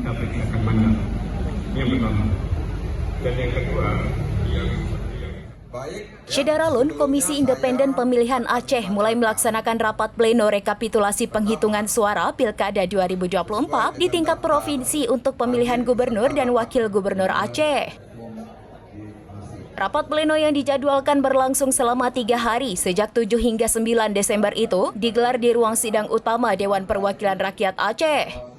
mencapai akan mandat. Ini yang pertama. Dan yang kedua, Syederalun, Komisi Independen Pemilihan Aceh mulai melaksanakan rapat pleno rekapitulasi penghitungan suara Pilkada 2024 di tingkat provinsi untuk pemilihan gubernur dan wakil gubernur Aceh. Rapat pleno yang dijadwalkan berlangsung selama 3 hari sejak 7 hingga 9 Desember itu digelar di ruang sidang utama Dewan Perwakilan Rakyat Aceh.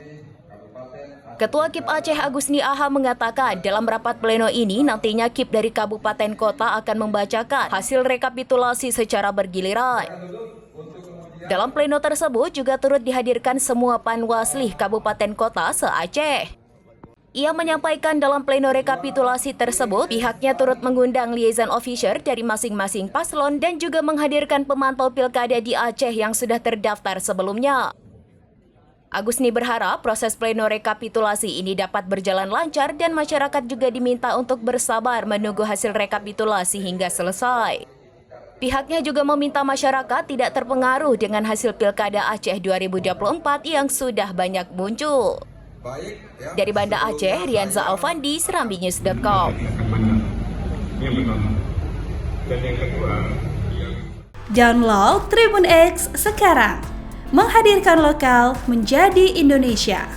Ketua KIP Aceh Agusni Aha mengatakan dalam rapat pleno ini nantinya KIP dari kabupaten kota akan membacakan hasil rekapitulasi secara bergiliran. Dalam pleno tersebut juga turut dihadirkan semua panwaslih kabupaten kota se-Aceh. Ia menyampaikan dalam pleno rekapitulasi tersebut pihaknya turut mengundang liaison officer dari masing-masing paslon dan juga menghadirkan pemantau pilkada di Aceh yang sudah terdaftar sebelumnya. Agusni berharap proses pleno rekapitulasi ini dapat berjalan lancar dan masyarakat juga diminta untuk bersabar menunggu hasil rekapitulasi hingga selesai. Pihaknya juga meminta masyarakat tidak terpengaruh dengan hasil Pilkada Aceh 2024 yang sudah banyak muncul. Dari Banda Aceh, Rianza Alfandi, serambinews.com. ini yang pertama. Dan yang kedua, Download Tribun X sekarang. Menghadirkan lokal menjadi Indonesia.